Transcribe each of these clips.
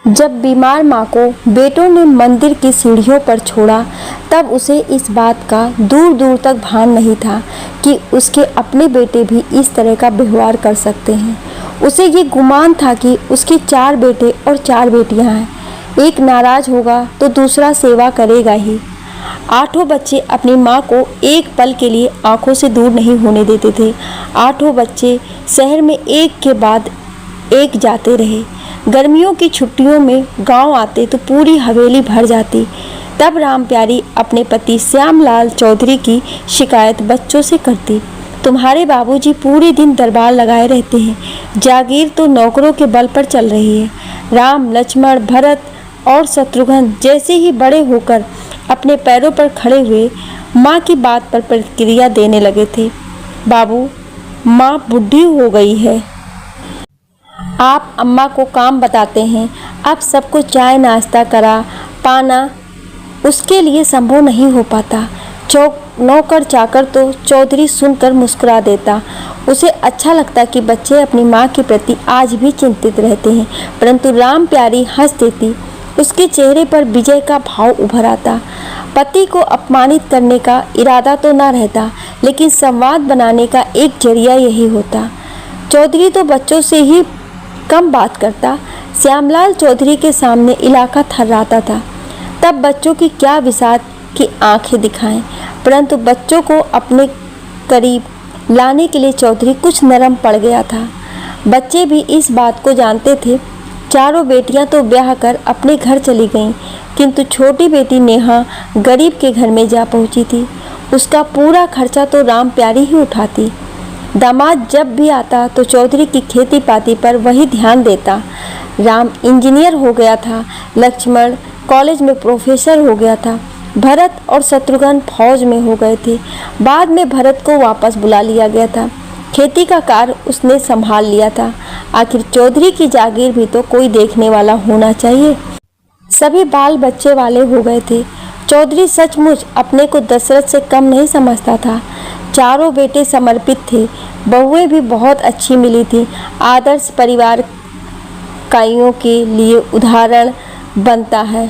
जब बीमार माँ को बेटों ने मंदिर की सीढ़ियों पर छोड़ा तब उसे इस बात का दूर दूर तक भान नहीं था कि उसके अपने बेटे भी इस तरह का व्यवहार कर सकते हैं। उसे ये गुमान था कि उसके 4 बेटे और 4 बेटियां हैं, एक नाराज होगा तो दूसरा सेवा करेगा ही। 8 बच्चे अपनी माँ को एक पल के लिए आंखों से दूर नहीं होने देते थे। 8 बच्चे शहर में एक के बाद एक जाते रहे। गर्मियों की छुट्टियों में गांव आते तो पूरी हवेली भर जाती। तब राम प्यारी अपने पति श्यामलाल चौधरी की शिकायत बच्चों से करती, तुम्हारे बाबूजी पूरे दिन दरबार लगाए रहते हैं, जागीर तो नौकरों के बल पर चल रही है। राम, लक्ष्मण, भरत और शत्रुघ्न जैसे ही बड़े होकर अपने पैरों पर खड़े हुए माँ की बात पर प्रतिक्रिया देने लगे थे। बाबू, माँ बुढ़ी हो गई है, आप अम्मा को काम बताते हैं, अब सबको चाय नाश्ता करा पाना उसके लिए संभव नहीं हो पाता। नौकर चाकर तो चौधरी सुनकर मुस्कुरा देता। उसे अच्छा लगता कि बच्चे अपनी माँ के प्रति आज भी चिंतित रहते हैं, परंतु राम प्यारी हंस देती। उसके चेहरे पर विजय का भाव उभर आता। पति को अपमानित करने का इरादा तो ना रहता, लेकिन संवाद बनाने का एक जरिया यही होता। चौधरी तो बच्चों से ही कम बात करता। श्यामलाल चौधरी के सामने इलाका थर्राता था। तब बच्चों की क्या विषाद की आंखें दिखाएं, परंतु बच्चों को अपने करीब लाने के लिए चौधरी कुछ नरम पड़ गया था। बच्चे भी इस बात को जानते थे। 4 बेटियां तो ब्याह कर अपने घर चली गईं, किंतु छोटी बेटी नेहा गरीब के घर में जा पहुंची थी। उसका पूरा खर्चा तो राम प्यारी ही उठाती। दामाद जब भी आता तो चौधरी की खेती पाती पर वही ध्यान देता। राम इंजीनियर हो गया था, लक्ष्मण कॉलेज में प्रोफेसर हो गया था, भरत और शत्रुघ्न फौज में हो गए थे। बाद में भरत को वापस बुला लिया गया था। खेती का कार्य उसने संभाल लिया था। आखिर चौधरी की जागीर भी तो कोई देखने वाला होना चाहिए। सभी बाल बच्चे वाले हो गए थे। चौधरी सचमुच अपने को दशरथ से कम नहीं समझता था। 4 बेटे समर्पित थे, बहुएं भी बहुत अच्छी मिली थी। आदर्श परिवार काइयों के लिए उदाहरण बनता है,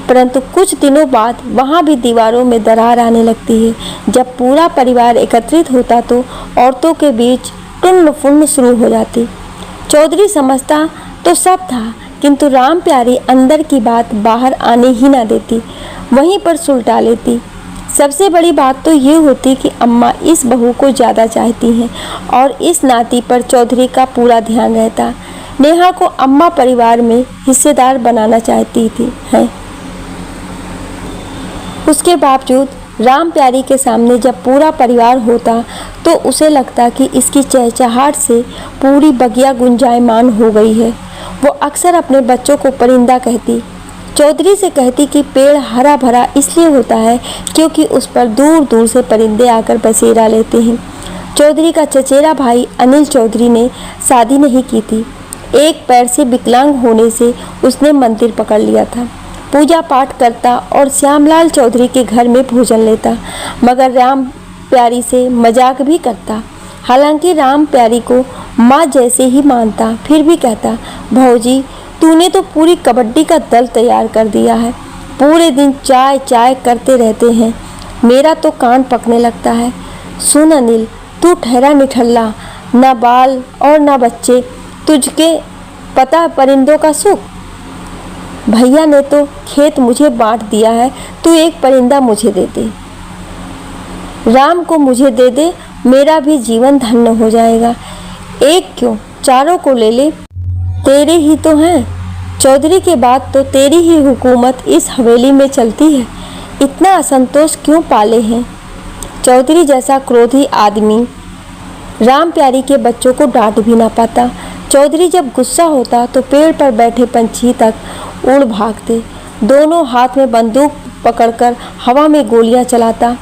परंतु कुछ दिनों बाद वहाँ भी दीवारों में दरार आने लगती है। जब पूरा परिवार एकत्रित होता तो औरतों के बीच टुन्न फुन्न शुरू हो जाती। चौधरी समझता तो सब था, किंतु राम प्यारी अंदर की बात बाहर आने ही ना देती, वहीं पर सुलटा लेती। सबसे बड़ी बात तो ये होती कि अम्मा इस बहू को ज़्यादा चाहती हैं और इस नाती पर चौधरी का पूरा ध्यान रहता। नेहा को अम्मा परिवार में हिस्सेदार बनाना चाहती थी है। उसके बावजूद राम प्यारी के सामने जब पूरा परिवार होता तो उसे लगता कि इसकी चहचहाहट से पूरी बगिया गुंजायमान हो गई है। वो अक्सर अपने बच्चों को परिंदा कहती। चौधरी से कहती कि पेड़ हरा भरा इसलिए होता है क्योंकि उस पर दूर दूर से परिंदे आकर बसेरा लेते हैं। चौधरी का चचेरा भाई अनिल चौधरी ने शादी नहीं की थी। एक पैर से विकलांग होने से उसने मंदिर पकड़ लिया था। पूजा पाठ करता और श्यामलाल चौधरी के घर में भोजन लेता, मगर राम प्यारी से मजाक भी करता। हालांकि राम प्यारी को माँ जैसे ही मानता, फिर भी कहता, भौजी तूने तो पूरी कबड्डी का दल तैयार कर दिया है। पूरे दिन चाय चाय करते रहते हैं, मेरा तो कान पकने लगता है। सुन अनिल, तू ठहरा निठल्ला, ना बाल और ना बच्चे, तुझके पता परिंदों का सुख। भैया ने तो खेत मुझे बांट दिया है, तू एक परिंदा मुझे दे दे, राम को मुझे दे दे, मेरा भी जीवन धन्य हो जाएगा। एक क्यों, 4 को ले ले, तेरे ही तो हैं। चौधरी के बाद तो तेरी ही हुकूमत इस हवेली में चलती है, इतना असंतोष क्यों पाले हैं। चौधरी जैसा क्रोधी आदमी राम प्यारी के बच्चों को डांट भी ना पाता। चौधरी जब गुस्सा होता तो पेड़ पर बैठे पंछी तक उड़ भागते। दोनों हाथ में बंदूक पकड़कर हवा में गोलियां चलाता,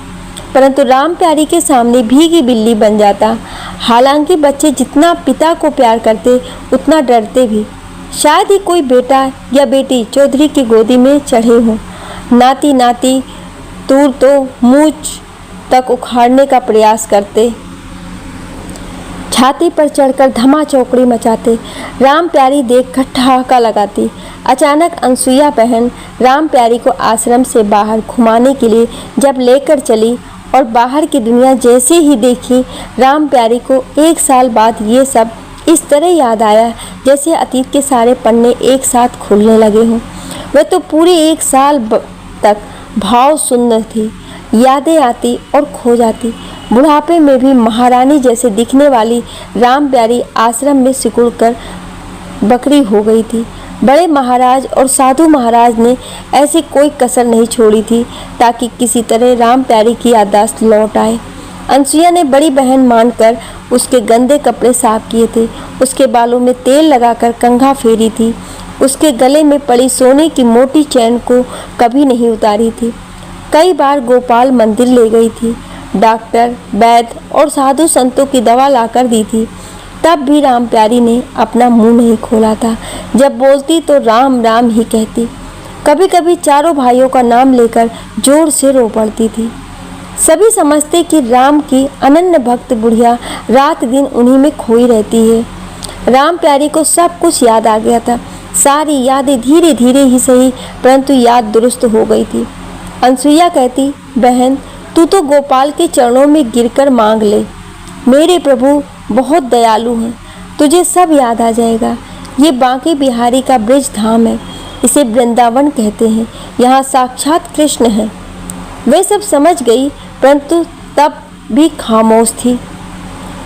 परंतु राम प्यारी के सामने भीगी बिल्ली बन जाता। हालांकि बच्चे जितना पिता को प्यार करते उतना डरते भी। शायद ही कोई बेटा या बेटी चौधरी की गोदी में चढ़े हों। नाती नाती दूर तो मूंछ तक उखाड़ने का प्रयास करते। छाती पर चढ़कर धमा चौकड़ी मचाते। राम प्यारी देखकर ठहाका लगाती। अचानक अनसुईया बहन राम प्यारी को आश्रम से बाहर घुमाने के लिए जब लेकर चली और बाहर की दुनिया जैसे ही देखी, राम प्यारी को 1 साल बाद ये सब इस तरह याद आया जैसे अतीत के सारे पन्ने एक साथ खुलने लगे हों। वह तो पूरे 1 साल तक भाव सुंदर थी, यादें आती और खो जाती। बुढ़ापे में भी महारानी जैसे दिखने वाली राम प्यारी आश्रम में सिकुड़कर बकरी हो गई थी। बड़े महाराज और साधु महाराज ने ऐसी कोई कसर नहीं छोड़ी थी ताकि किसी तरह राम प्यारी की याददाश्त लौट आए। अनसुईया ने बड़ी बहन मानकर उसके गंदे कपड़े साफ किए थे, उसके बालों में तेल लगाकर कंघा फेरी थी, उसके गले में पड़ी सोने की मोटी चैन को कभी नहीं उतारी थी। कई बार गोपाल मंदिर ले गई थी, डॉक्टर, वैद्य और साधु संतों की दवा लाकर दी थी। तब भी राम प्यारी ने अपना मुंह नहीं खोला था। जब बोलती तो राम राम ही कहती। कभी कभी चारों भाइयों का नाम लेकर जोर से रो पड़ती थी। सभी समझते कि राम की अनन्य भक्त बुढ़िया रात दिन उन्हीं में खोई रहती है। राम प्यारी को सब कुछ याद आ गया था। सारी यादें धीरे धीरे ही सही परंतु याद दुरुस्त हो गई थी। अनसुईया कहती, बहन तू तो गोपाल के चरणों में गिरकर मांग ले। मेरे प्रभु बहुत दयालु हैं, तुझे सब याद आ जाएगा। ये बांके बिहारी का ब्रिज धाम है, इसे वृंदावन कहते हैं। यहाँ साक्षात कृष्ण हैं। वे सब समझ गई परंतु तब भी खामोश थी।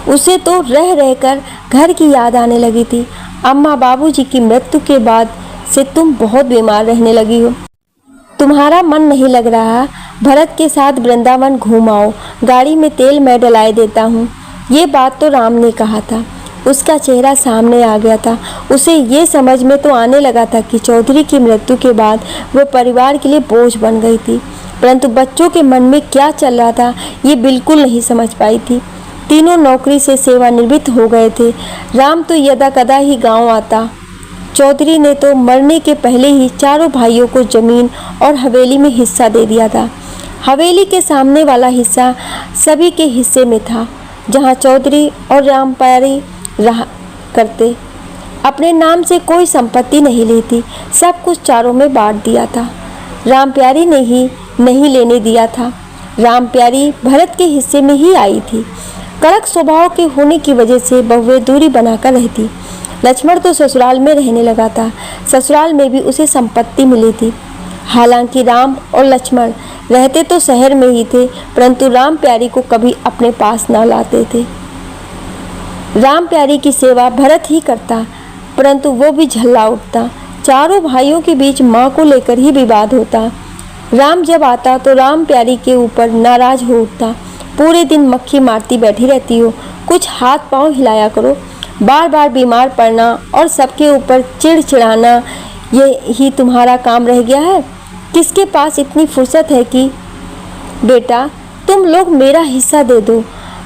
उसे तो रह रहकर घर की याद आने लगी थी। अम्मा बाबूजी की मृत्यु के बाद से तुम बहुत बीमार रहने लगी हो। तुम्हारा मन नहीं लग रहा, भरत के साथ वृंदावन घूम आओ, गाड़ी में तेल मैं डलाए देता हूँ। ये बात तो राम ने कहा था। उसका चेहरा सामने आ गया था। उसे ये समझ में तो आने लगा था कि चौधरी की मृत्यु के बाद वह परिवार के लिए बोझ बन गई थी, परंतु बच्चों के मन में क्या चल रहा था ये बिल्कुल नहीं समझ पाई थी। तीनों नौकरी से सेवानिवृत्त हो गए थे। राम तो यदा कदा ही गांव आता। चौधरी ने तो मरने के पहले ही चारों भाइयों को जमीन और हवेली में हिस्सा दे दिया था। हवेली के सामने वाला हिस्सा सभी के हिस्से में था, जहां चौधरी और राम प्यारी रहा करते। अपने नाम से कोई संपत्ति नहीं लेती, सब कुछ चारों में बांट दिया था। राम प्यारी ने ही नहीं लेने दिया था। राम प्यारी भरत के हिस्से में ही आई थी। कड़क स्वभाव के होने की वजह से बहुएं दूरी बनाकर रहती। लक्ष्मण तो ससुराल में रहने लगा था। ससुराल में भी उसे संपत्ति मिली थी। हालांकि राम और लक्ष्मण रहते तो शहर में ही थे, परंतु राम प्यारी को कभी अपने पास ना लाते थे। राम प्यारी की सेवा भरत ही करता, परंतु वो भी झल्ला उठता। चारों भाइयों के बीच माँ को लेकर ही विवाद होता। राम जब आता तो राम प्यारी के ऊपर नाराज हो उठता। पूरे दिन मक्खी मारती बैठी रहती हो, कुछ हाथ पांव हिलाया करो। बार बार बीमार पड़ना और सबके ऊपर चिड़चिड़ाना, ये ही तुम्हारा काम रह गया है। किसके पास इतनी फुर्सत है कि बेटा तुम लोग मेरा हिस्सा दे दो,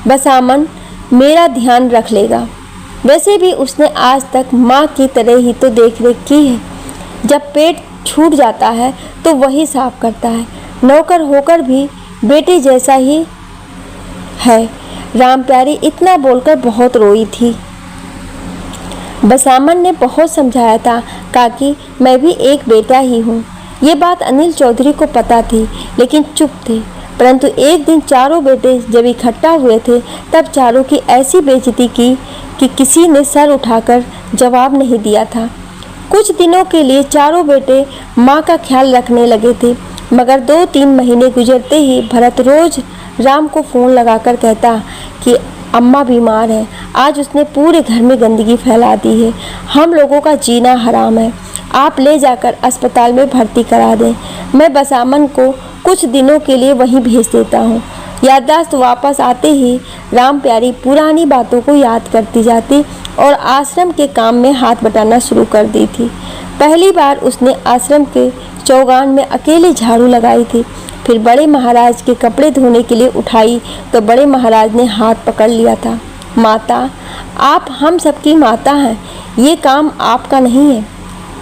बसामन मेरा ध्यान रख लेगा। वैसे भी उसने आज तक माँ की तरह ही तो देख रेख की है। जब पेट छूट जाता है तो वही साफ करता है। नौकर होकर भी बेटे जैसा ही है। राम प्यारी इतना बोलकर बहुत रोई थी। बसामन ने बहुत समझाया था, काकी मैं भी एक बेटा ही हूँ। ये बात अनिल चौधरी को पता थी, लेकिन चुप थे। परंतु एक दिन चारों बेटे जब इकट्ठा हुए थे तब चारों की ऐसी बेइज्जती की कि किसी ने सर उठाकर जवाब नहीं दिया था। कुछ दिनों के लिए चारों बेटे माँ का ख्याल रखने लगे थे, मगर 2-3 महीने गुजरते ही भरत रोज राम को फ़ोन लगाकर कहता कि अम्मा बीमार है, आज उसने पूरे घर में गंदगी फैला दी है, हम लोगों का जीना हराम है, आप ले जाकर अस्पताल में भर्ती करा दें। मैं बसामन को कुछ दिनों के लिए वहीं भेज देता हूँ। याददाश्त वापस आते ही राम प्यारी पुरानी बातों को याद करती जाती और आश्रम के काम में हाथ बटाना शुरू कर दी थी। पहली बार उसने आश्रम के चौगान में अकेले झाड़ू लगाई थी। फिर बड़े महाराज के कपड़े धोने के लिए उठाई तो बड़े महाराज ने हाथ पकड़ लिया था। माता, आप हम सबकी माता हैं, ये काम आपका नहीं है।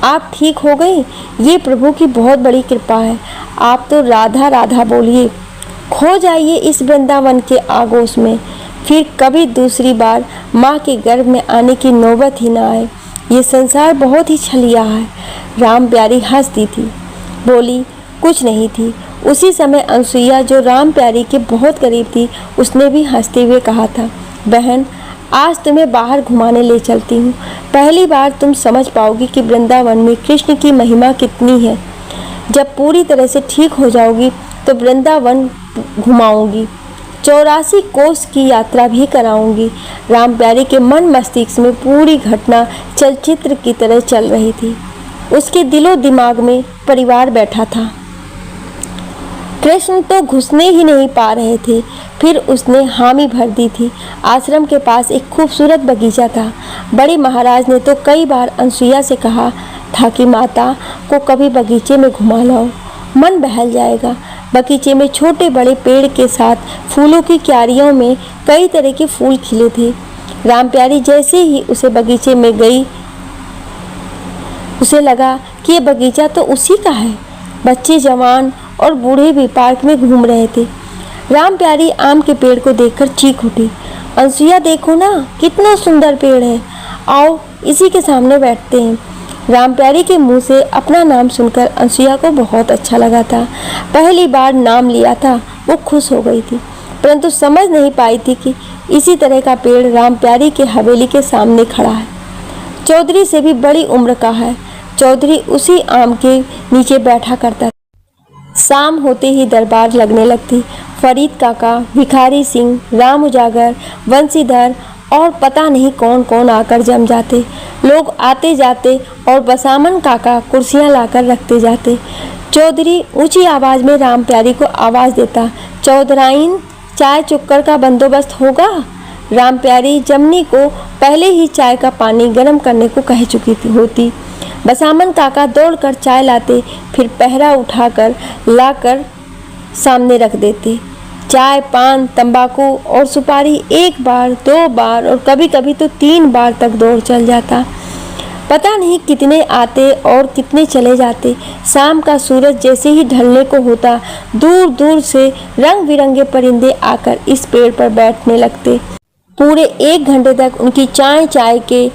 आप ठीक हो गई, ये प्रभु की बहुत बड़ी कृपा है। आप तो राधा राधा बोलिए, खो जाइए इस वृंदावन के आगोश में, फिर कभी दूसरी बार माँ के गर्भ में आने की नौबत ही ना आए। ये संसार बहुत ही छलिया है। राम प्यारी हंसती थी, बोली, कुछ नहीं थी। उसी समय अनसुईया, जो राम प्यारी के बहुत करीब थी, उसने भी हंसते हुए कहा था, बहन, आज तुम्हें बाहर घुमाने ले चलती हूँ। पहली बार तुम समझ पाओगी कि वृंदावन में कृष्ण की महिमा कितनी है। जब पूरी तरह से ठीक हो जाओगी तो वृंदावन घुमाऊंगी, 84 कोस की यात्रा भी कराऊंगी। राम प्यारी के मन मस्तिष्क में पूरी घटना चलचित्र की तरह चल रही थी। उसके दिलो दिमाग में परिवार बैठा था। कृष्ण तो घुसने ही नहीं पा रहे थे, फिर उसने हामी भर दी थी। आश्रम के पास एक खूबसूरत बगीचा था। बड़े महाराज ने तो कई बार अनसुईया से कहा था कि माता को कभी बगीचे में घुमा लाओ, मन बहल जाएगा। बगीचे में छोटे बड़े पेड़ के साथ फूलों की क्यारियों में कई तरह के फूल खिले थे। राम प्यारी जैसे ही उसे बगीचे में गई, उसे लगा कि ये बगीचा तो उसी का है। बच्चे, जवान और बूढ़े भी पार्क में घूम रहे थे। राम प्यारी आम के पेड़ को देखकर चीख उठी, अनसुईया देखो ना, कितना सुंदर पेड़ है, आओ इसी के सामने बैठते हैं। राम प्यारी के मुंह से अपना नाम सुनकर अनसुईया को बहुत अच्छा लगा था। पहली बार नाम लिया था, वो खुश हो गई थी, परंतु समझ नहीं पाई थी कि इसी तरह का पेड़ राम प्यारी के हवेली के सामने खड़ा है। चौधरी से भी बड़ी उम्र का है। चौधरी उसी आम के नीचे बैठा करता था। शाम होते ही दरबार लगने लगती। फरीद काका, भिखारी सिंह, राम उजागर, वंशीधर और पता नहीं कौन कौन आकर जम जाते। लोग आते जाते और बसामन काका कुर्सियां लाकर रखते जाते। चौधरी ऊंची आवाज में राम प्यारी को आवाज देता, चौधराइन, चाय चुक्कर का बंदोबस्त होगा। राम प्यारी जमनी को पहले ही चाय का पानी गर्म करने को कह चुकी होती। बसामन काका दौड़कर चाय लाते, फिर पहरा उठाकर लाकर सामने रख देते। चाय, पान, तंबाकू और सुपारी एक बार, 2 बार और कभी कभी तो 3 बार तक दौड़ चल जाता। पता नहीं कितने आते और कितने चले जाते। शाम का सूरज जैसे ही ढलने को होता, दूर दूर से रंग बिरंगे परिंदे आकर इस पेड़ पर बैठने लगते। पूरे 1 घंटे तक उनकी चाय के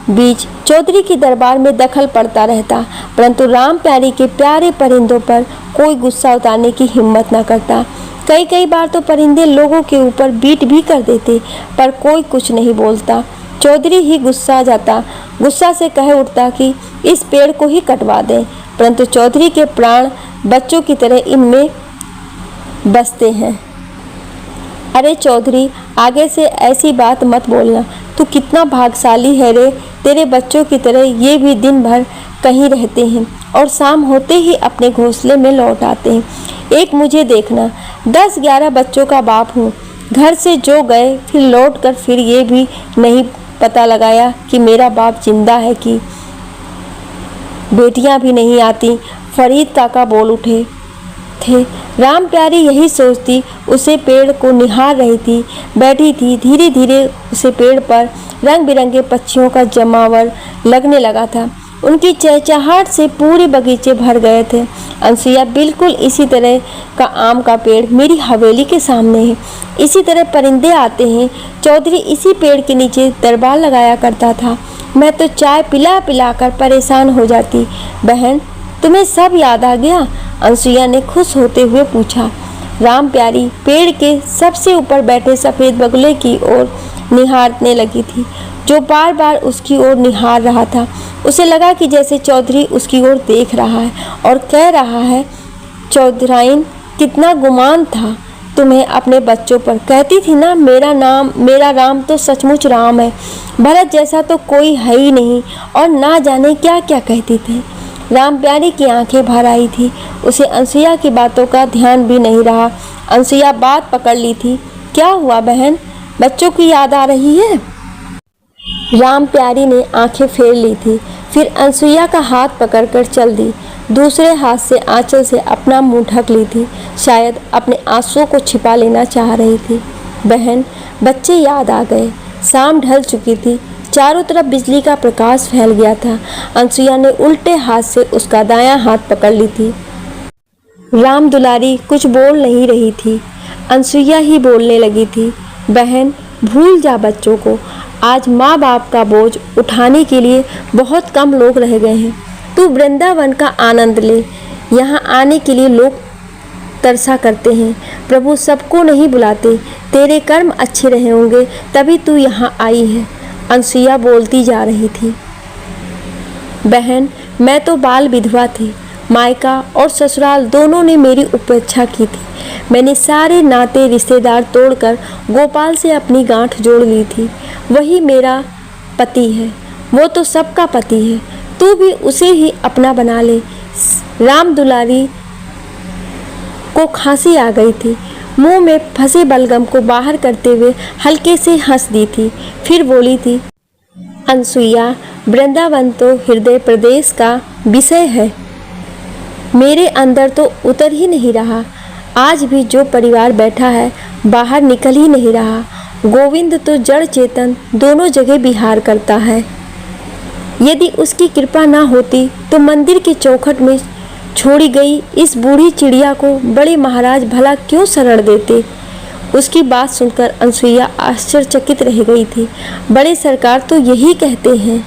बीच चौधरी की दरबार में दखल पड़ता रहता, परंतु राम प्यारी के प्यारे परिंदों पर कोई गुस्सा उतारने की हिम्मत न करता। कई बार तो परिंदे लोगों के ऊपर बीट भी कर देते, पर कोई कुछ नहीं बोलता। चौधरी ही गुस्सा आ जाता, गुस्सा से कह उठता कि इस पेड़ को ही कटवा दें, परंतु चौधरी के प्राण बच्चों की तरह इनमें बसते हैं। अरे चौधरी, आगे से ऐसी बात मत बोलना, तू कितना भाग्यशाली है रे, तेरे बच्चों की तरह ये भी दिन भर कहीं रहते हैं और शाम होते ही अपने घोंसले में लौट आते हैं। एक मुझे देखना, 10-11 बच्चों का बाप हूँ, घर से जो गए फिर लौट कर फिर ये भी नहीं पता लगाया कि मेरा बाप जिंदा है कि बेटियां भी नहीं आती। फरीद काका बोल उठे थे। राम प्यारी यही सोचती उसे पेड़ को निहार रही थी, बैठी थी। धीरे धीरे उसे पेड़ पर रंग बिरंगे पक्षियों का जमावड़ लगने लगा था। उनकी चहचहाहट से पूरे बगीचे भर गए थे। अनसुईया, बिल्कुल इसी तरह का आम का पेड़ मेरी हवेली के सामने है, इसी तरह परिंदे आते हैं। चौधरी इसी पेड़ के नीचे दरबार लगाया करता था। मैं तो चाय पिला पिला कर परेशान हो जाती। बहन, तुम्हें सब याद आ गया? अनसुईया ने खुश होते हुए पूछा। राम प्यारी पेड़ के सबसे ऊपर बैठे सफ़ेद बगुले की ओर निहारने लगी थी, जो बार बार उसकी ओर निहार रहा था। उसे लगा कि जैसे चौधरी उसकी ओर देख रहा है और कह रहा है, चौधराइन, कितना गुमान था तुम्हें अपने बच्चों पर। कहती थी ना, मेरा राम तो सचमुच राम है, भरत जैसा तो कोई है ही नहीं, और ना जाने क्या क्या कहती थी। राम प्यारी की आंखें भर आई थी। उसे अनसुईया की बातों का ध्यान भी नहीं रहा। अनसुईया बात पकड़ ली थी। क्या हुआ बहन, बच्चों की याद आ रही है? राम प्यारी ने आंखें फेर ली थी, फिर अनसुईया का हाथ पकड़कर चल दी। दूसरे हाथ से आंचल से अपना मुंह ढक ली थी, शायद अपने आंसुओं को छिपा लेना चाह रही थी। बहन, बच्चे याद आ गए। शाम ढल चुकी थी, चारों तरफ बिजली का प्रकाश फैल गया था। अनसुईया ने उल्टे हाथ से उसका दायां हाथ पकड़ ली थी। राम दुलारी कुछ बोल नहीं रही थी, अनसुईया ही बोलने लगी थी। बहन, भूल जा बच्चों को। आज माँ बाप का बोझ उठाने के लिए बहुत कम लोग रह गए हैं। तू वृंदावन का आनंद ले। यहाँ आने के लिए लोग तरसा करते हैं। प्रभु सबको नहीं बुलाते। तेरे कर्म अच्छे रहे होंगे तभी तू यहाँ आई है। अनसुईया बोलती जा रही थी। बहन, मैं तो बाल विधवा थी। मायका और ससुराल दोनों ने मेरी उपेक्षा की थी। मैंने सारे नाते रिश्तेदार तोड़कर गोपाल से अपनी गांठ जोड़ ली थी। वही मेरा पति है। वो तो सबका पति है। तू भी उसे ही अपना बना ले। राम दुलारी को खांसी आ गई थी। मुंह में फंसे बलगम को बाहर करते हुए हल्के से हंस दी थी। फिर बोली थी, अनसुईया, वृंदावन तो हृदय प्रदेश का विषय है। मेरे अंदर तो उतर ही नहीं रहा। आज भी जो परिवार बैठा है बाहर निकल ही नहीं रहा। गोविंद तो जड़ चेतन दोनों जगह विहार करता है। यदि उसकी कृपा ना होती तो मंदिर के चौखट में छोड़ी गई इस बूढ़ी चिड़िया को बड़े महाराज भला क्यों शरण देते। उसकी बात सुनकर अनसुईया आश्चर्यचकित रह गई थी। बड़े सरकार तो यही कहते हैं,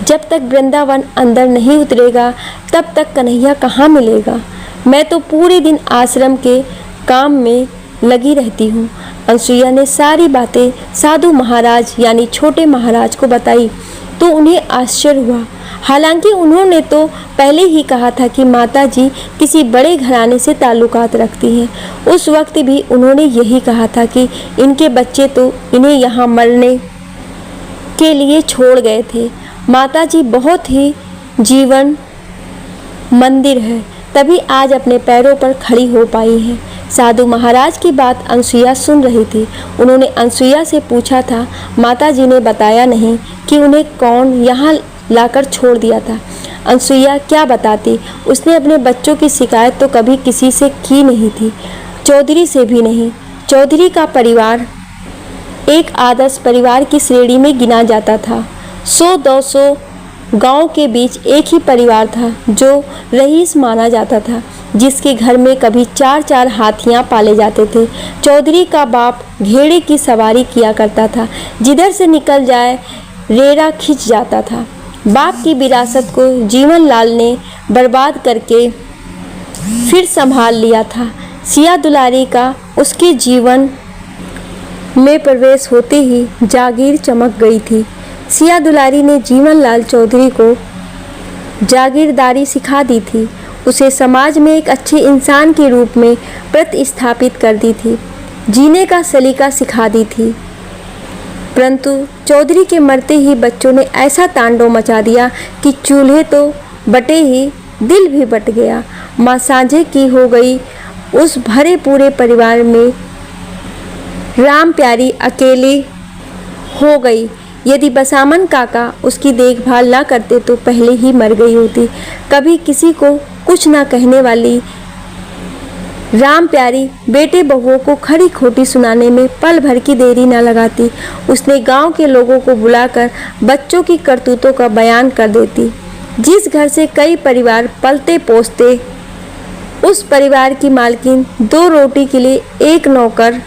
जब तक वृंदावन अंदर नहीं उतरेगा तब तक कन्हैया कहाँ मिलेगा। मैं तो पूरे दिन आश्रम के काम में लगी रहती हूँ। अनसुईया ने सारी बातें साधु महाराज यानी छोटे महाराज को बताई तो उन्हें आश्चर्य हुआ। हालांकि उन्होंने तो पहले ही कहा था कि माताजी किसी बड़े घराने से ताल्लुकात रखती हैं। उस वक्त भी उन्होंने यही कहा था कि इनके बच्चे तो इन्हें यहाँ मरने के लिए छोड़ गए थे। माताजी बहुत ही जीवन मंदिर है, तभी आज अपने पैरों पर खड़ी हो पाई है। साधु महाराज की बात अनसुईया सुन रही थी। उन्होंने अनसुईया से पूछा था, माताजी ने बताया नहीं कि उन्हें कौन यहाँ लाकर छोड़ दिया था। अनसुईया क्या बताती। उसने अपने बच्चों की शिकायत तो कभी किसी से की नहीं थी, चौधरी से भी नहीं। चौधरी का परिवार एक आदर्श परिवार की श्रेणी में गिना जाता था। 100-200 गांव के बीच एक ही परिवार था जो रईस माना जाता था, जिसके घर में कभी 4-4 हाथियां पाले जाते थे। चौधरी का बाप घेड़े की सवारी किया करता था। जिधर से निकल जाए रेड़ा खिंच जाता था। बाप की विरासत को जीवन लाल ने बर्बाद करके फिर संभाल लिया था। सिया दुलारी का उसके जीवन में प्रवेश होते ही जागीर चमक गई थी। सिया दुलारी ने जीवन लाल चौधरी को जागीरदारी सिखा दी थी। उसे समाज में एक अच्छे इंसान के रूप में प्रतिस्थापित कर दी थी। जीने का सलीका सिखा दी थी। परंतु चौधरी के मरते ही बच्चों ने ऐसा तांडव मचा दिया कि चूल्हे तो बटे ही दिल भी बट गया। माँ सांझे की हो गई। उस भरे पूरे परिवार में राम प्यारी अकेली हो गई। यदि बसामन काका उसकी देखभाल न करते तो पहले ही मर गई होती। कभी किसी को कुछ न कहने वाली राम प्यारी बेटे बहुओं को खरी खोटी सुनाने में पल भर की देरी न लगाती। उसने गांव के लोगों को बुलाकर बच्चों की करतूतों का बयान कर देती। जिस घर से कई परिवार पलते पोसते, उस परिवार की मालकिन 2 रोटी के लिए एक नौकर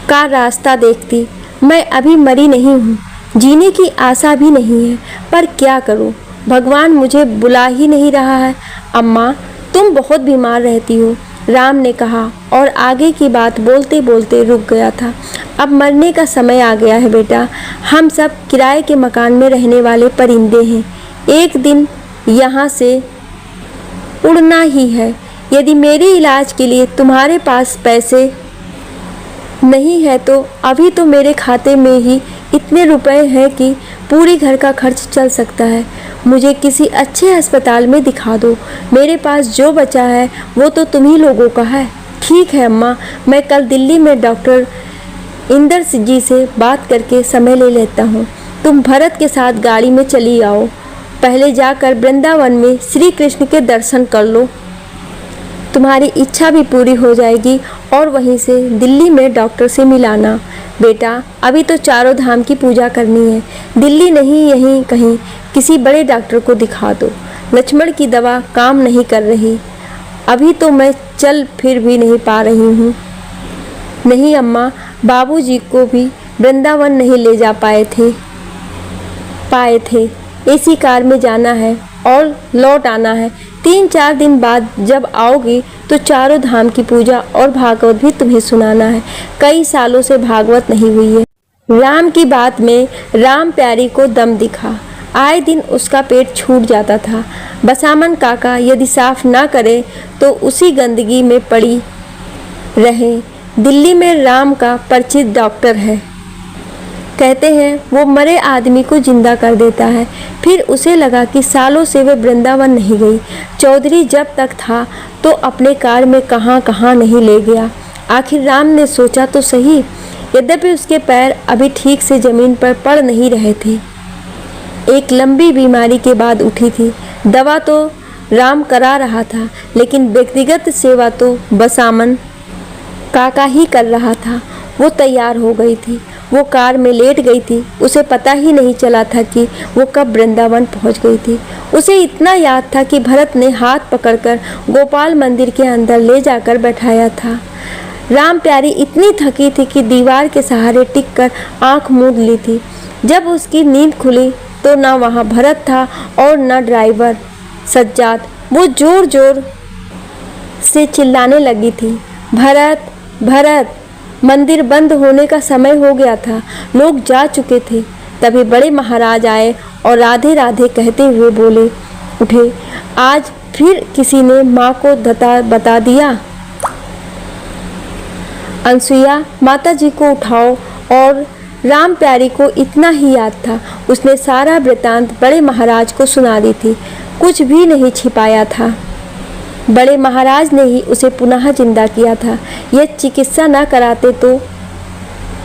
का रास्ता देखती। मैं अभी मरी नहीं हूँ, जीने की आशा भी नहीं है, पर क्या करूँ, भगवान मुझे बुला ही नहीं रहा है। अम्मा, तुम बहुत बीमार रहती हो, राम ने कहा और आगे की बात बोलते बोलते रुक गया था। अब मरने का समय आ गया है बेटा। हम सब किराए के मकान में रहने वाले परिंदे हैं। एक दिन यहाँ से उड़ना ही है। यदि मेरे इलाज के लिए तुम्हारे पास पैसे नहीं है तो अभी तो मेरे खाते में ही इतने रुपए हैं कि पूरी घर का खर्च चल सकता है। मुझे किसी अच्छे अस्पताल में दिखा दो। मेरे पास जो बचा है वो तो तुम्ही लोगों का है। ठीक है अम्मा, मैं कल दिल्ली में डॉक्टर इंदर जी से बात करके समय ले लेता हूँ। तुम भरत के साथ गाड़ी में चली आओ। पहले जाकर वृंदावन में श्री कृष्ण के दर्शन कर लो। तुम्हारी इच्छा भी पूरी हो जाएगी और वहीं से दिल्ली में डॉक्टर से मिलाना। बेटा, अभी तो चारों धाम की पूजा करनी है। दिल्ली नहीं, यहीं कहीं किसी बड़े डॉक्टर को दिखा दो। लक्ष्मण की दवा काम नहीं कर रही। अभी तो मैं चल फिर भी नहीं पा रही हूँ। नहीं अम्मा, बाबूजी को भी वृंदावन नहीं ले जा पाए थे। एसी कार में जाना है और लौट आना है। 3-4 दिन बाद जब आओगी तो चारों धाम की पूजा और भागवत भी तुम्हें सुनाना है। कई सालों से भागवत नहीं हुई है। राम की बात में राम प्यारी को दम दिखा। आए दिन उसका पेट छूट जाता था। बसामन काका यदि साफ ना करे तो उसी गंदगी में पड़ी रहे। दिल्ली में राम का परिचित डॉक्टर है। कहते हैं वो मरे आदमी को जिंदा कर देता है। फिर उसे लगा कि सालों से वे वृंदावन नहीं गई। चौधरी जब तक था तो अपने कार में कहाँ कहाँ नहीं ले गया। आखिर राम ने सोचा तो सही। यद्यपि उसके पैर अभी ठीक से जमीन पर पड़ नहीं रहे थे। एक लंबी बीमारी के बाद उठी थी। दवा तो राम करा रहा था, लेकिन व्यक्तिगत सेवा तो बसामन काका ही कर रहा था। वो तैयार हो गई थी। वो कार में लेट गई थी। उसे पता ही नहीं चला था कि वो कब वृंदावन पहुंच गई थी। उसे इतना याद था कि भरत ने हाथ पकड़कर गोपाल मंदिर के अंदर ले जाकर बैठाया था। राम प्यारी इतनी थकी थी कि दीवार के सहारे टिककर आंख मूंद ली थी। जब उसकी नींद खुली तो ना वहाँ भरत था और न ड्राइवर सज्जाद। वो जोर जोर से चिल्लाने लगी थी, भरत भरत। मंदिर बंद होने का समय हो गया था। लोग जा चुके थे। तभी बड़े महाराज आए और राधे राधे कहते हुए बोले उठे, आज फिर किसी ने माँ को बता दिया। अनसुईया, माता जी को उठाओ। और राम प्यारी को इतना ही याद था। उसने सारा वृतांत बड़े महाराज को सुना दी थी। कुछ भी नहीं छिपाया था। बड़े महाराज ने ही उसे पुनः जिंदा किया था। यह चिकित्सा न कराते तो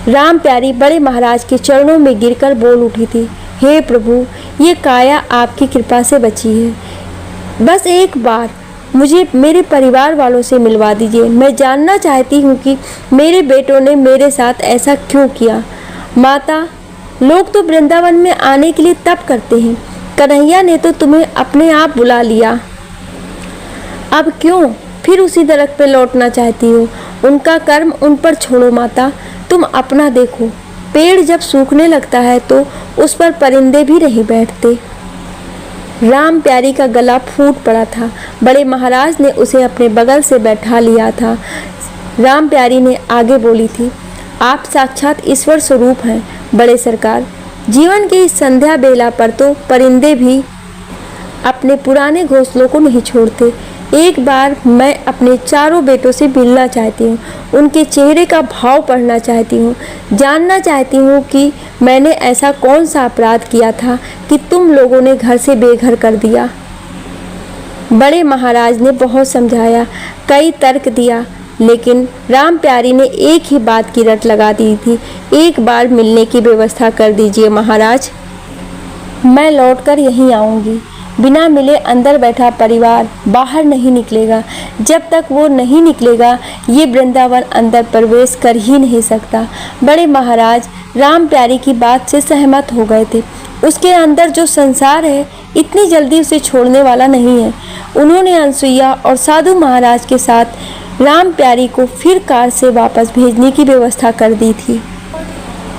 राम प्यारी बड़े महाराज के चरणों में गिरकर बोल उठी थी, हे प्रभु, ये काया आपकी कृपा से बची है। बस एक बार मुझे मेरे परिवार वालों से मिलवा दीजिए। मैं जानना चाहती हूँ कि मेरे बेटों ने मेरे साथ ऐसा क्यों किया। माता, लोग तो वृंदावन में आने के लिए तप करते हैं। कन्हैया ने तो तुम्हें अपने आप बुला लिया। अब क्यों फिर उसी दरख्त पे लौटना चाहती हो। उनका कर्म उन पर छोड़ो माता, तुम अपना देखो। पेड़ जब सूखने लगता है तो उस पर परिंदे भी नहीं बैठते। राम प्यारी का गला फूट पड़ा था। बड़े महाराज ने उसे अपने बगल से बैठा लिया था। राम प्यारी ने आगे बोली थी, आप साक्षात ईश्वर स्वरूप हैं बड़े सरकार। जीवन की इस संध्या बेला पर तो परिंदे भी अपने पुराने घोंसलों को नहीं छोड़ते। एक बार मैं अपने चारों बेटों से मिलना चाहती हूँ। उनके चेहरे का भाव पढ़ना चाहती हूँ। जानना चाहती हूँ कि मैंने ऐसा कौन सा अपराध किया था कि तुम लोगों ने घर से बेघर कर दिया। बड़े महाराज ने बहुत समझाया, कई तर्क दिया, लेकिन राम प्यारी ने एक ही बात की रट लगा दी थी, एक बार मिलने की व्यवस्था कर दीजिए महाराज। मैं लौटकर यहीं आऊँगी। बिना मिले अंदर बैठा परिवार बाहर नहीं निकलेगा। जब तक वो नहीं निकलेगा ये वृंदावन अंदर प्रवेश कर ही नहीं सकता। बड़े महाराज राम प्यारी की बात से सहमत हो गए थे। उसके अंदर जो संसार है इतनी जल्दी उसे छोड़ने वाला नहीं है। उन्होंने अनसुईया और साधु महाराज के साथ राम प्यारी को फिर कार से वापस भेजने की व्यवस्था कर दी थी।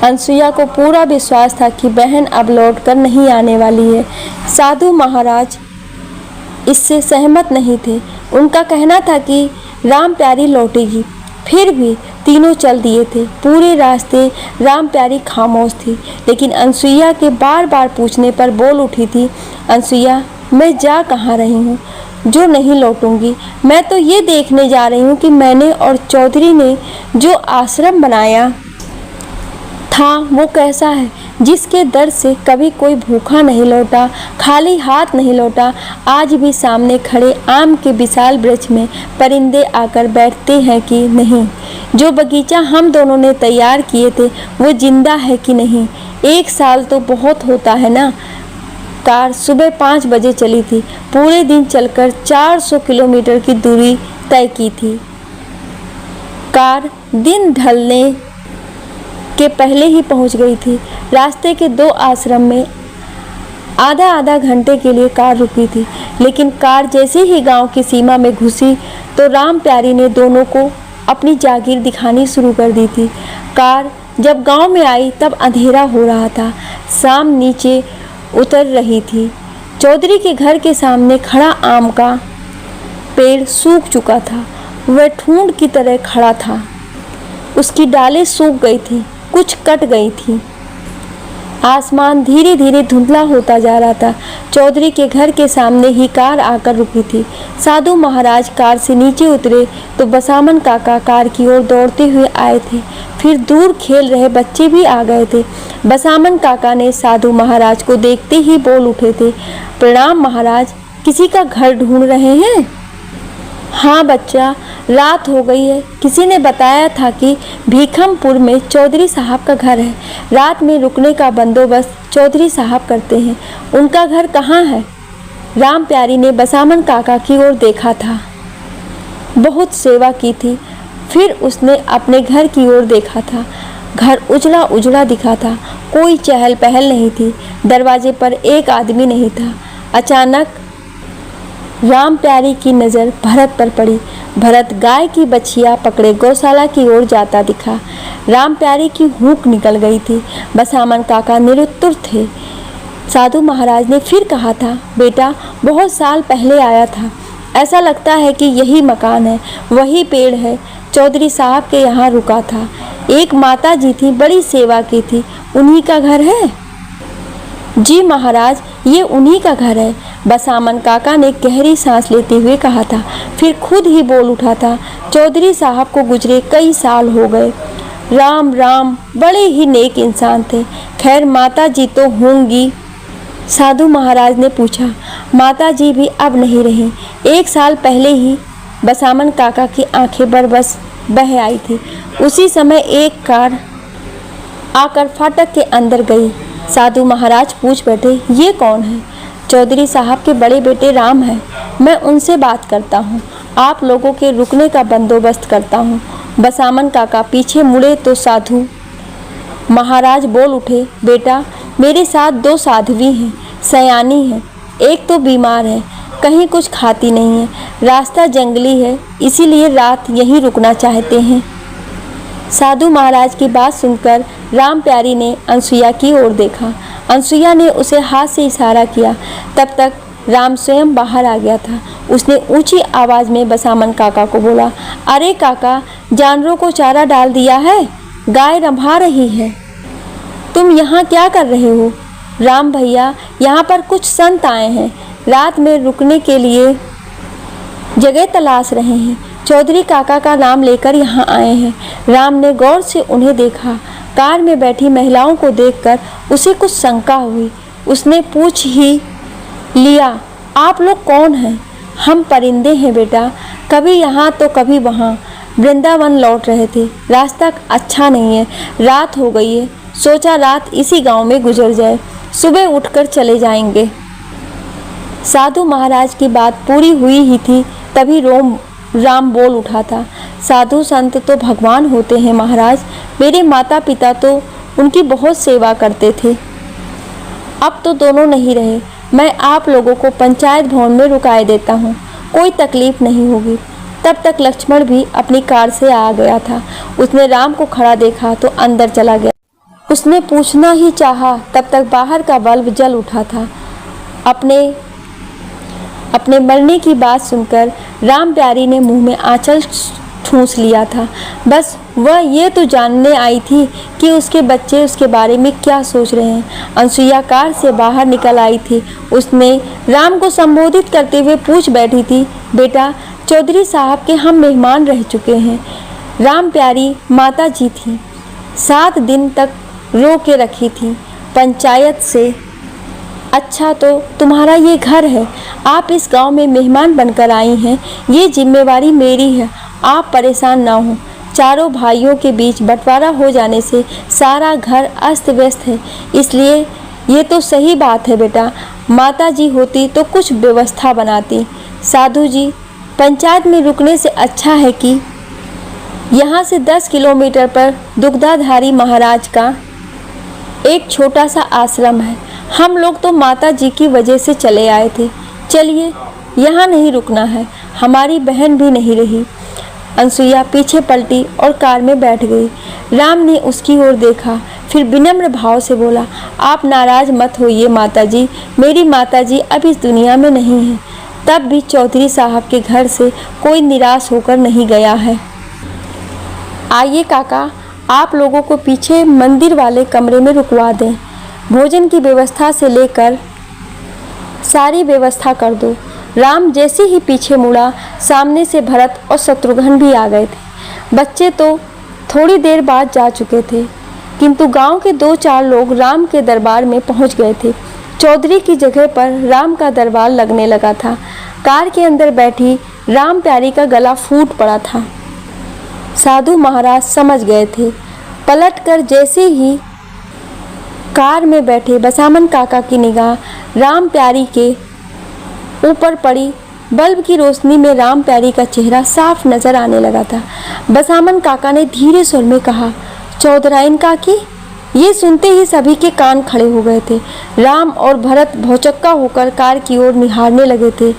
अनसुईया को पूरा विश्वास था कि बहन अब लौटकर नहीं आने वाली है। साधु महाराज इससे सहमत नहीं थे। उनका कहना था कि राम प्यारी लौटेगी। फिर भी तीनों चल दिए थे। पूरे रास्ते राम प्यारी खामोश थी, लेकिन अनसुईया के बार बार पूछने पर बोल उठी थी, अनसुईया, मैं जा कहाँ रही हूँ जो नहीं लौटूंगी। मैं तो ये देखने जा रही हूँ कि मैंने और चौधरी ने जो आश्रम बनाया था वो कैसा है, जिसके दर से कभी कोई भूखा नहीं लौटा, खाली हाथ नहीं लौटा। आज भी सामने खड़े आम के विशाल वृक्ष में परिंदे आकर बैठते हैं कि नहीं। जो बगीचा हम दोनों ने तैयार किए थे वो जिंदा है कि नहीं। 1 साल तो बहुत होता है ना। कार सुबह 5 बजे चली थी। पूरे दिन चलकर 400 किलोमीटर की दूरी तय की थी। कार दिन ढलने के पहले ही पहुंच गई थी। रास्ते के 2 आश्रम में आधा घंटे के लिए कार रुकी थी, लेकिन कार जैसे ही गांव की सीमा में घुसी तो राम प्यारी ने दोनों को अपनी जागीर दिखानी शुरू कर दी थी। कार जब गांव में आई तब अंधेरा हो रहा था, शाम नीचे उतर रही थी। चौधरी के घर के सामने खड़ा आम का पेड़ सूख चुका था, वह ठूंठ की तरह खड़ा था। उसकी डालें सूख गई थी, कुछ कट गई थी। आसमान धीरे धीरे धुंधला होता जा रहा था। चौधरी के घर के सामने ही कार आकर रुकी थी। साधु महाराज कार से नीचे उतरे तो बसामन काका कार की ओर दौड़ते हुए आए थे। फिर दूर खेल रहे बच्चे भी आ गए थे। बसामन काका ने साधु महाराज को देखते ही बोल उठे थे, प्रणाम महाराज, किसी का घर ढूंढ रहे हैं? हाँ बच्चा, रात हो गई है। किसी ने बताया था कि भीखमपुर में चौधरी साहब का घर है। रात में रुकने का बंदोबस्त चौधरी साहब करते हैं। उनका घर कहाँ है? राम प्यारी ने बसामन काका की ओर देखा था। बहुत सेवा की थी। फिर उसने अपने घर की ओर देखा था। घर उजड़ा उजड़ा दिखा था, कोई चहल पहल नहीं थी। दरवाजे पर एक आदमी नहीं था। अचानक राम प्यारी की नज़र भरत पर पड़ी। भरत गाय की बछिया पकड़े गौशाला की ओर जाता दिखा। राम प्यारी की हूक निकल गई थी। बसामन काका निरुत्तर थे। साधु महाराज ने फिर कहा था, बेटा बहुत साल पहले आया था। ऐसा लगता है कि यही मकान है, वही पेड़ है। चौधरी साहब के यहाँ रुका था। एक माता जी थी, बड़ी सेवा की थी। उन्हीं का घर है? जी महाराज, ये उन्हीं का घर है। बसामन काका ने गहरी सांस लेते हुए कहा था। फिर खुद ही बोल उठा था, चौधरी साहब को गुजरे कई साल हो गए। राम राम, बड़े ही नेक इंसान थे। खैर माता जी तो होंगी? साधु महाराज ने पूछा। माता जी भी अब नहीं रही। 1 साल पहले ही बसामन काका की आंखें बरबस बह आई थी। उसी समय एक कार आकर फाटक के अंदर गई। साधु महाराज पूछ बैठे, ये कौन है? चौधरी साहब के बड़े बेटे राम हैं। मैं उनसे बात करता हूँ। आप लोगों के रुकने का बंदोबस्त करता हूँ। बसामन काका पीछे मुड़े तो साधु महाराज बोल उठे, बेटा मेरे साथ 2 साध्वी हैं, सयानी हैं। एक तो बीमार है, कहीं कुछ खाती नहीं है। रास्ता जंगली है, इसीलिए रात यहीं रुकना चाहते हैं। साधु महाराज की बात सुनकर राम प्यारी ने अनसुईया की ओर देखा। अनसुईया ने उसे हाथ से इशारा किया। तब तक राम स्वयं बाहर आ गया था। उसने ऊंची आवाज़ में बसामन काका को बोला, अरे काका, जानवरों को चारा डाल दिया है? गाय रंभा रही है। तुम यहाँ क्या कर रहे हो? राम भैया, यहाँ पर कुछ संत आए हैं, रात में रुकने के लिए जगह तलाश रहे हैं। चौधरी काका का नाम लेकर यहाँ आए हैं। राम ने गौर से उन्हें देखा। कार में बैठी महिलाओं को देखकर उसे कुछ शंका हुई। उसने पूछ ही लिया, आप लोग कौन हैं? हम परिंदे हैं बेटा, कभी यहाँ तो कभी वहाँ। वृंदावन लौट रहे थे, रास्ता अच्छा नहीं है, रात हो गई है, सोचा रात इसी गांव में गुजर जाए, सुबह उठकर चले जाएंगे। साधु महाराज की बात पूरी हुई ही थी, तभी राम बोल उठा था, साधु संत तो भगवान होते हैं महाराज। मेरे माता पिता तो उनकी बहुत सेवा करते थे। अब तो दोनों नहीं रहे। मैं आप लोगों को पंचायत भवन में रुकाए देता हूँ, कोई तकलीफ नहीं होगी। तब तक लक्ष्मण भी अपनी कार से आ गया था। उसने राम को खड़ा देखा तो अंदर चला गया। उसने पूछना ही चाहा, तब तक बाहर का बल्ब जल उठा था। अपने मरने की बात सुनकर राम प्यारी ने मुंह में आंचल ठूंस लिया था। बस वह ये तो जानने आई थी कि उसके बच्चे उसके बारे में क्या सोच रहे हैं। अनसुईया कार से बाहर निकल आई थी। उसने राम को संबोधित करते हुए पूछ बैठी थी, बेटा चौधरी साहब के हम मेहमान रह चुके हैं। राम प्यारी माता जी थी, 7 दिन तक रो के रखी थी पंचायत से। अच्छा तो तुम्हारा ये घर है, आप इस गांव में मेहमान बनकर आई हैं, ये जिम्मेवारी मेरी है, आप परेशान ना हो। चारों भाइयों के बीच बंटवारा हो जाने से सारा घर अस्त व्यस्त है, इसलिए ये तो सही बात है बेटा, माता जी होती तो कुछ व्यवस्था बनाती। साधु जी, पंचायत में रुकने से अच्छा है कि यहाँ से 10 किलोमीटर पर दुग्धाधारी महाराज का एक छोटा सा आश्रम है। हम लोग तो माता जी की वजह से चले आए थे। चलिए, यहाँ नहीं रुकना है, हमारी बहन भी नहीं रही। अनसुईया पीछे पलटी और कार में बैठ गई। राम ने उसकी ओर देखा, फिर विनम्र भाव से बोला, आप नाराज मत होइए माताजी, मेरी माताजी अब इस दुनिया में नहीं है। तब भी चौधरी साहब के घर से कोई निराश होकर नहीं गया है। आइए काका, आप लोगों को पीछे मंदिर वाले कमरे में रुकवा दें। भोजन की व्यवस्था से लेकर सारी व्यवस्था कर दो। राम जैसे ही पीछे मुड़ा, सामने से भरत और शत्रुघ्न भी आ गए थे। बच्चे तो थोड़ी देर बाद जा चुके थे, किंतु गांव के 2-4 लोग राम के दरबार में पहुंच गए थे। चौधरी की जगह पर राम का दरबार लगने लगा था। कार के अंदर बैठी राम प्यारी का गला फूट पड़ा था। साधु महाराज समझ गए थे। पलटकर जैसे ही कार में बैठे बसामन काका की निगाह राम प्यारी के ऊपर पड़ी, बल्ब की रोशनी में राम प्यारी का चेहरा साफ नजर आने लगा था। बसामन काका ने धीरे स्वर में कहा, चौधराइन काकी। ये सुनते ही सभी के कान खड़े हो गए थे। राम और भरत भौचक्का होकर कार की ओर निहारने लगे थे।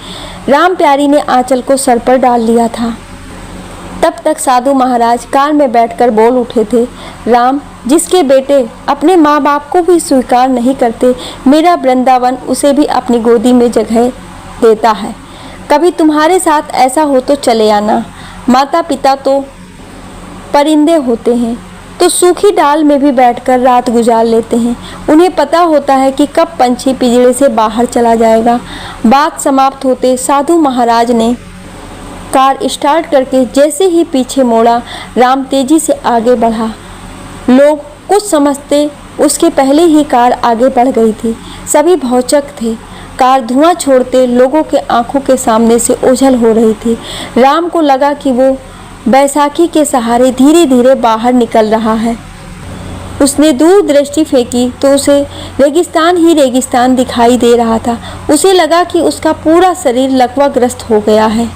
राम प्यारी ने आंचल को सर पर डाल लिया था। तब तक साधु महाराज कार में बैठकर बोल उठे थे, राम, जिसके बेटे अपने माँ बाप को भी स्वीकार नहीं करते, मेरा वृंदावन उसे भी अपनी गोदी में जगह देता है। कभी तुम्हारे साथ ऐसा हो तो चले आना। माता पिता तो परिंदे होते हैं, तो सूखी डाल में भी बैठकर रात गुजार लेते हैं। उन्हें पता होता है कि कब पंछी पिंजरे से बाहर चला जाएगा। बात समाप्त होते साधु महाराज ने कार स्टार्ट करके जैसे ही पीछे मोड़ा, राम तेजी से आगे बढ़ा। लोग कुछ समझते उसके पहले ही कार आगे बढ़ गई थी। सभी भौचक थे। कार धुआं छोड़ते लोगों के आंखों के सामने से ओझल हो रही थी। राम को लगा कि वो बैसाखी के सहारे धीरे धीरे बाहर निकल रहा है। उसने दूर दृष्टि फेंकी तो उसे रेगिस्तान ही रेगिस्तान दिखाई दे रहा था। उसे लगा कि उसका पूरा शरीर लकवाग्रस्त हो गया है।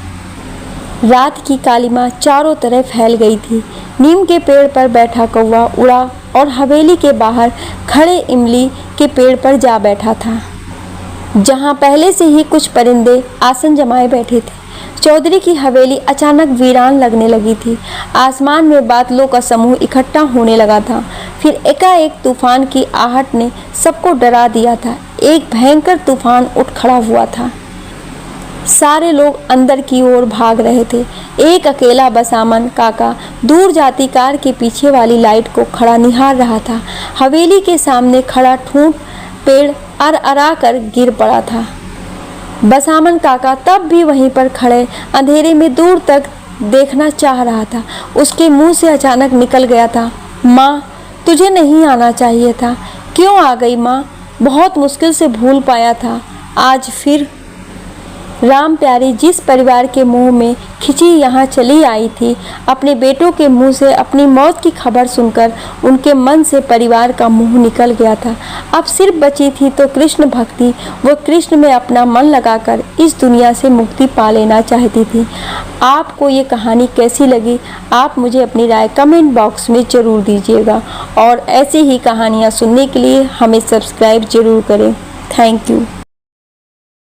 रात की कालिमा चारों तरफ फैल गई थी। नीम के पेड़ पर बैठा कौवा उड़ा और हवेली के बाहर खड़े इमली के पेड़ पर जा बैठा था, जहां पहले से ही कुछ परिंदे आसन जमाए बैठे थे। चौधरी की हवेली अचानक वीरान लगने लगी थी। आसमान में बादलों का समूह इकट्ठा होने लगा था। फिर एकाएक तूफान की आहट ने सबको डरा दिया था। एक भयंकर तूफान उठ खड़ा हुआ था। सारे लोग अंदर की ओर भाग रहे थे। एक अकेला बसामन काका दूर जाती कार के पीछे वाली लाइट को खड़ा निहार रहा था। हवेली के सामने खड़ा ठूंठ पेड़ अर कर गिर पड़ा था। बसामन काका तब भी वहीं पर खड़े अंधेरे में दूर तक देखना चाह रहा था। उसके मुंह से अचानक निकल गया था, माँ, तुझे नहीं आना चाहिए था। क्यों आ गई माँ? बहुत मुश्किल से भूल पाया था, आज फिर। राम प्यारी जिस परिवार के मुंह में खिंची यहाँ चली आई थी, अपने बेटों के मुंह से अपनी मौत की खबर सुनकर उनके मन से परिवार का मुंह निकल गया था। अब सिर्फ बची थी तो कृष्ण भक्ति। वो कृष्ण में अपना मन लगाकर इस दुनिया से मुक्ति पा लेना चाहती थी। आपको ये कहानी कैसी लगी, आप मुझे अपनी राय कमेंट बॉक्स में ज़रूर दीजिएगा और ऐसी ही कहानियाँ सुनने के लिए हमें सब्सक्राइब ज़रूर करें। Thank you.